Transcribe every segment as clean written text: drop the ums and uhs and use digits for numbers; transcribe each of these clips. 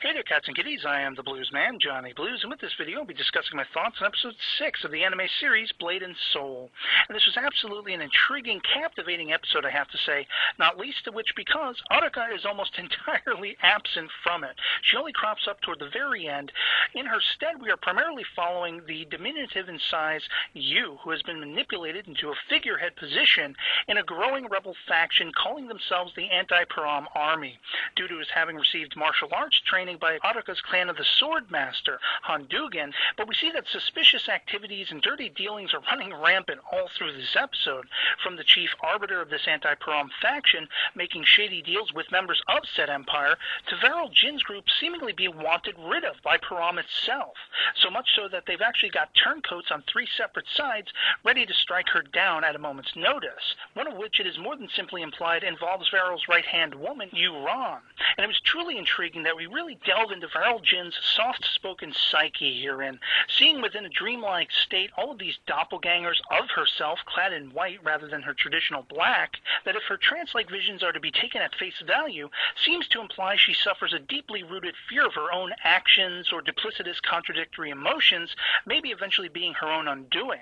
Hey there, cats and kitties. I am the Blues Man, Johnny Blues, and with this video, I'll be discussing my thoughts on episode 6 of the anime series, Blade and Soul. And this was absolutely an intriguing, captivating episode, I have to say, not least of which because Aruka is almost entirely absent from it. She only crops up toward the very end. In her stead, we are primarily following the diminutive in size Yu, who has been manipulated into a figurehead position in a growing rebel faction calling themselves the Anti-Param Army, due to his having received martial arts training by Aruka's clan of the Swordmaster, Hondugan, but we see that suspicious activities and dirty dealings are running rampant all through this episode, from the chief arbiter of this anti-Param faction making shady deals with members of said empire, to Varel Jin's group seemingly being wanted rid of by Param itself, so much so that they've actually got turncoats on 3 separate sides ready to strike her down at a moment's notice, one of which it is more than simply implied involves Varel's right-hand woman, Yu-Ran. And it was truly intriguing that we really delve into Varel Jin's soft-spoken psyche herein, seeing within a dreamlike state all of these doppelgangers of herself clad in white rather than her traditional black, that if her trance-like visions are to be taken at face value, seems to imply she suffers a deeply rooted fear of her own actions or duplicitous contradictory emotions, maybe eventually being her own undoing.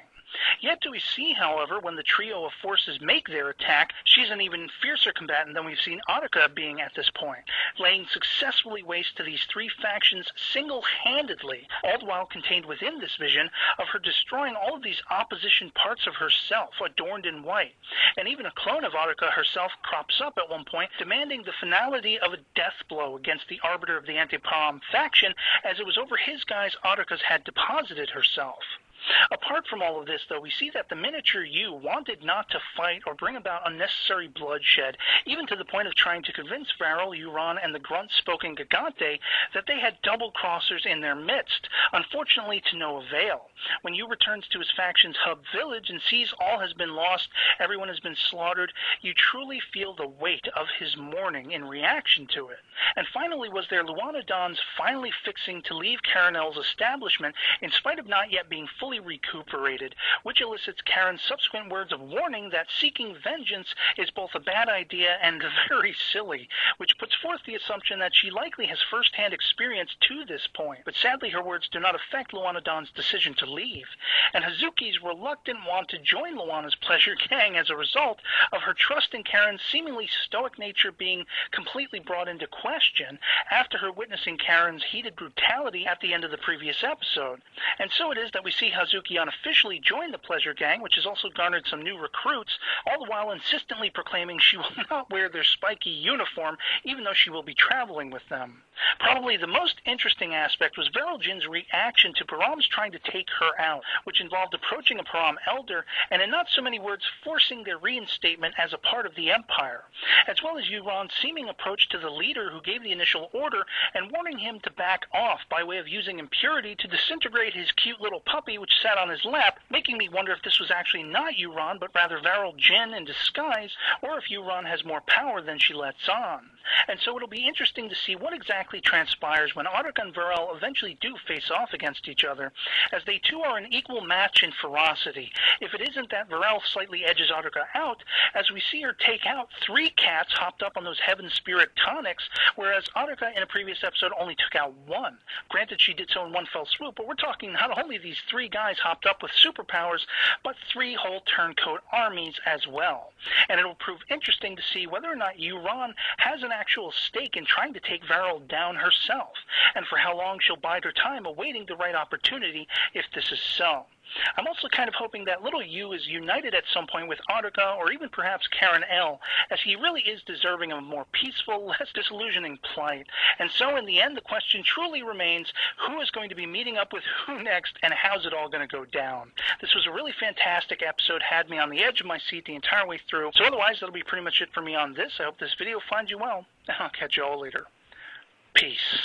Yet do we see, however, when the trio of forces make their attack, she's an even fiercer combatant than we've seen Aruka being at this point, laying successfully waste to these 3 factions single-handedly, all the while contained within this vision of her destroying all of these opposition parts of herself, adorned in white. And even a clone of Aruka herself crops up at one point, demanding the finality of a death blow against the arbiter of the Anti-Param faction, as it was over his guise Aruka's had deposited herself. Apart from all of this, though, we see that the miniature Yu wanted not to fight or bring about unnecessary bloodshed, even to the point of trying to convince Varel, Yu-Ran, and the grunt-spoken Gigante that they had double-crossers in their midst, unfortunately to no avail. When Yu returns to his faction's hub village and sees all has been lost, everyone has been slaughtered, you truly feel the weight of his mourning in reaction to it. And finally was there Luanadon's finally fixing to leave Karenel's establishment in spite of not yet being fully recuperated, which elicits Karen's subsequent words of warning that seeking vengeance is both a bad idea and very silly, which puts forth the assumption that she likely has first-hand experience to this point. But sadly her words do not affect Luanadon's decision to leave, and Hazuki's reluctant want to join Luana's pleasure gang as a result of her trust in Karen's seemingly stoic nature being completely brought into question after her witnessing Karen's heated brutality at the end of the previous episode. And so it is that we see Hazuki unofficially join the pleasure gang, which has also garnered some new recruits, all the while insistently proclaiming she will not wear their spiky uniform, even though she will be traveling with them. Probably the most interesting aspect was Varel Jin's reaction to Param's trying to take her out, which involved approaching a Param elder and, in not so many words, forcing their reinstatement as a part of the Empire, as well as Yu-Ran's seeming approach to the leader who gave the initial order and warning him to back off by way of using impurity to disintegrate his cute little puppy which sat on his lap, making me wonder if this was actually not Yu-Ran but rather Varel Jin in disguise, or if Yu-Ran has more power than she lets on. And so it'll be interesting to see what exactly transpires when Aruka and Varel eventually do face off against each other, as they too are an equal match in ferocity, if it isn't that Varel slightly edges Aruka out, as we see her take out 3 cats hopped up on those Heaven Spirit tonics, whereas Aruka in a previous episode only took out 1. Granted, she did so in one fell swoop, but we're talking not only these 3 guys hopped up with superpowers, but 3 whole turncoat armies as well. And it'll prove interesting to see whether or not Yu-Ran has an actual stake in trying to take Varel down herself, and for how long she'll bide her time awaiting the right opportunity if this is so. I'm also kind of hoping that little Yu is united at some point with Aruka, or even perhaps Karen L, as he really is deserving of a more peaceful, less disillusioning plight. And so in the end, the question truly remains, who is going to be meeting up with who next, and how's it all going to go down? This was a really fantastic episode, had me on the edge of my seat the entire way through. So otherwise, that'll be pretty much it for me on this. I hope this video finds you well, and I'll catch you all later. Peace.